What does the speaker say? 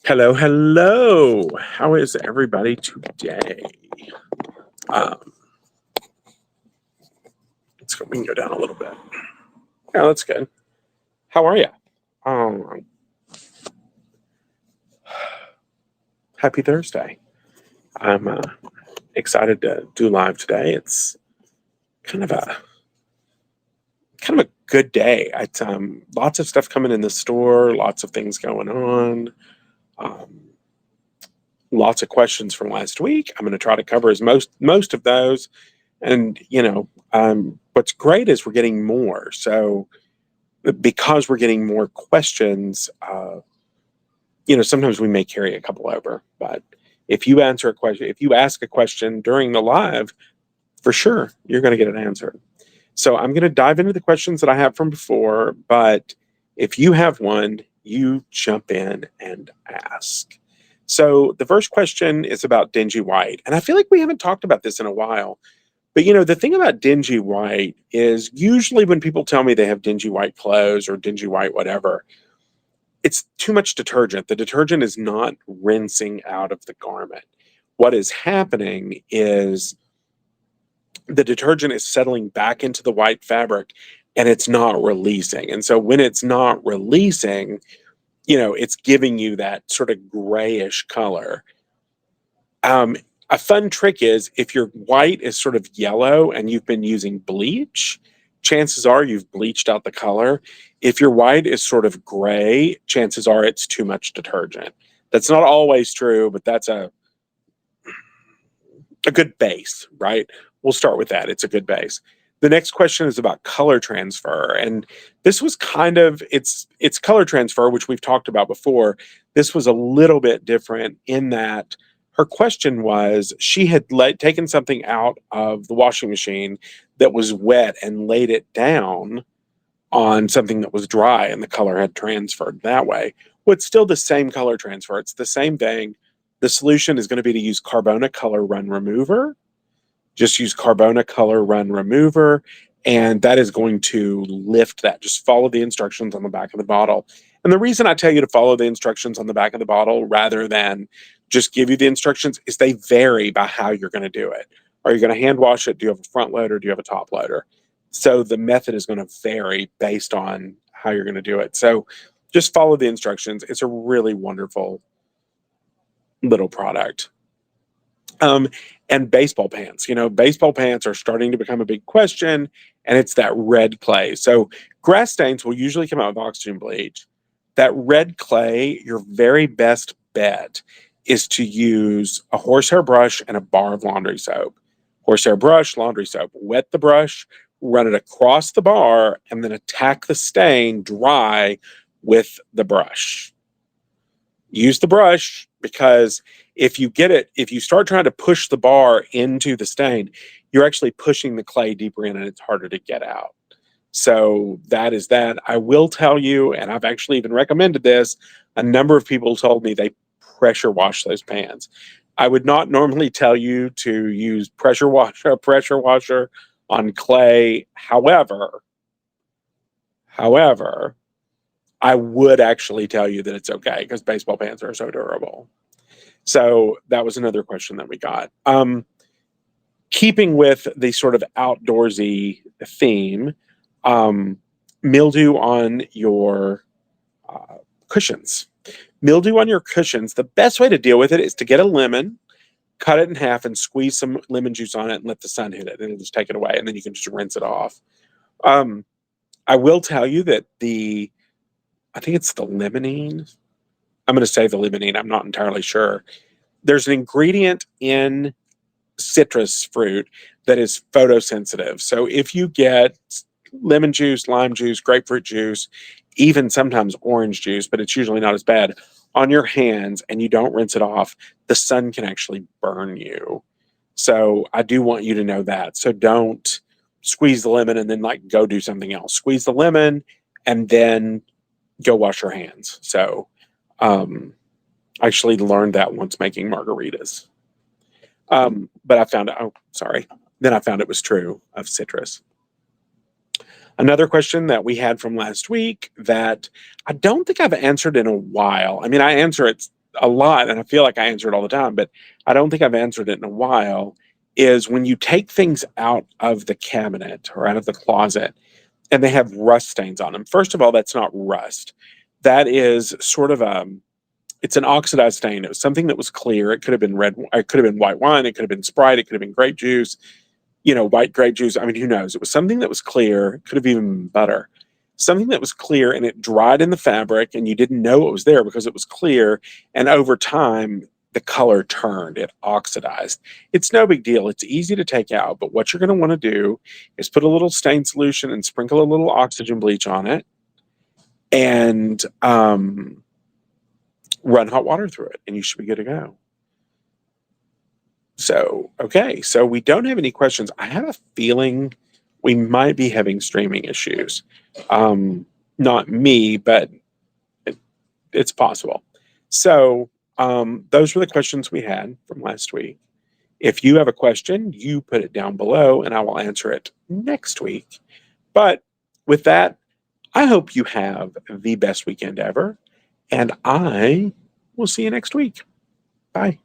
Hello, hello. How is everybody today? Um, we can go down a little bit. Yeah, that's good. How are you? Um, Happy Thursday. I'm excited to do live today. It's kind of a good day. It's lots of stuff coming in the store, lots of things going on. Um, Lots of questions from last week. I'm going to try to cover as most of those. And what's great is we're getting more. So because we're getting more questions, sometimes we may carry a couple over. But if you answer a question, if you ask a question during the live, for sure you're going to get it answered. So I'm going to dive into the questions that I have from before. But if you have one, you jump in and ask. So the first question is about dingy white, and I feel like we haven't talked about this in a while. But the thing about dingy white is usually when people tell me they have dingy white clothes or dingy white whatever, it's too much detergent. The detergent is not rinsing out of the garment. What is happening is the detergent is settling back into the white fabric and it's not releasing. And so when it's not releasing, it's giving you that sort of grayish color. Um, a fun trick is if your white is sort of yellow and you've been using bleach, chances are you've bleached out the color. If your white is sort of gray, chances are it's too much detergent. That's not always true, but that's a good base, right? We'll start with that. It's a good base. The next question is about color transfer. And this was it's color transfer, which we've talked about before. This was a little bit different in that her question was she had taken something out of the washing machine that was wet and laid it down on something that was dry, and the color had transferred that way. Well, it's still the same color transfer. It's the same thing. The solution is going to be to use Carbona Color Run Remover. Just use Carbona Color Run Remover, and that is going to lift that. Just follow the instructions on the back of the bottle. And the reason I tell you to follow the instructions on the back of the bottle rather than just give you the instructions is they vary by how you're going to do it. Are you going to hand wash it? Do you have a front loader? Do you have a top loader? So the method is going to vary based on how you're going to do it. So just follow the instructions. It's a really wonderful little product. And baseball pants. Baseball pants are starting to become a big question, and it's that red clay. So grass stains will usually come out with oxygen bleach. That red clay, your very best bet is to use a horsehair brush and a bar of laundry soap. Horsehair brush, laundry soap. Wet the brush, run it across the bar, and then attack the stain dry with the brush. Use the brush because if you start trying to push the bar into the stain, you're actually pushing the clay deeper in and it's harder to get out. So that is that. I will tell you, and I've actually even recommended this, a number of people told me they pressure wash those pans. I would not normally tell you to use pressure washer on clay. However, I would actually tell you that it's okay because baseball pants are so durable. So that was another question that we got. Keeping with the sort of outdoorsy theme, mildew on your cushions. Mildew on your cushions, the best way to deal with it is to get a lemon, cut it in half, and squeeze some lemon juice on it and let the sun hit it. It'll just take it away, and then you can just rinse it off. I will tell you that I think it's the limonene. I'm going to say the limonene. I'm not entirely sure. There's an ingredient in citrus fruit that is photosensitive. So if you get lemon juice, lime juice, grapefruit juice, even sometimes orange juice, but it's usually not as bad, on your hands and you don't rinse it off, the sun can actually burn you. So I do want you to know that. So don't squeeze the lemon and then go do something else. Squeeze the lemon and then go wash your hands. So I actually learned that once making margaritas. But I found out, then I found it was true of citrus. Another question that we had from last week that I don't think I've answered in a while. I mean, I answer it a lot, and I feel like I answer it all the time, but I don't think I've answered it in a while, is when you take things out of the cabinet or out of the closet and they have rust stains on them. First of all, that's not rust. That is sort of it's an oxidized stain. It was something that was clear. It could have been red, it could have been white wine, it could have been Sprite, it could have been grape juice, white grape juice. I mean, who knows? It was something that was clear, could have even been butter. Something that was clear and it dried in the fabric and you didn't know it was there because it was clear. And over time, the color turned, it oxidized. It's no big deal. It's easy to take out. But what you're going to want to do is put a little stain solution and sprinkle a little oxygen bleach on it and run hot water through it, and you should be good to go. So, okay. So we don't have any questions. I have a feeling we might be having streaming issues. Not me, but it's possible. So those were the questions we had from last week. If you have a question, you put it down below and I will answer it next week. But with that, I hope you have the best weekend ever, and I will see you next week. Bye.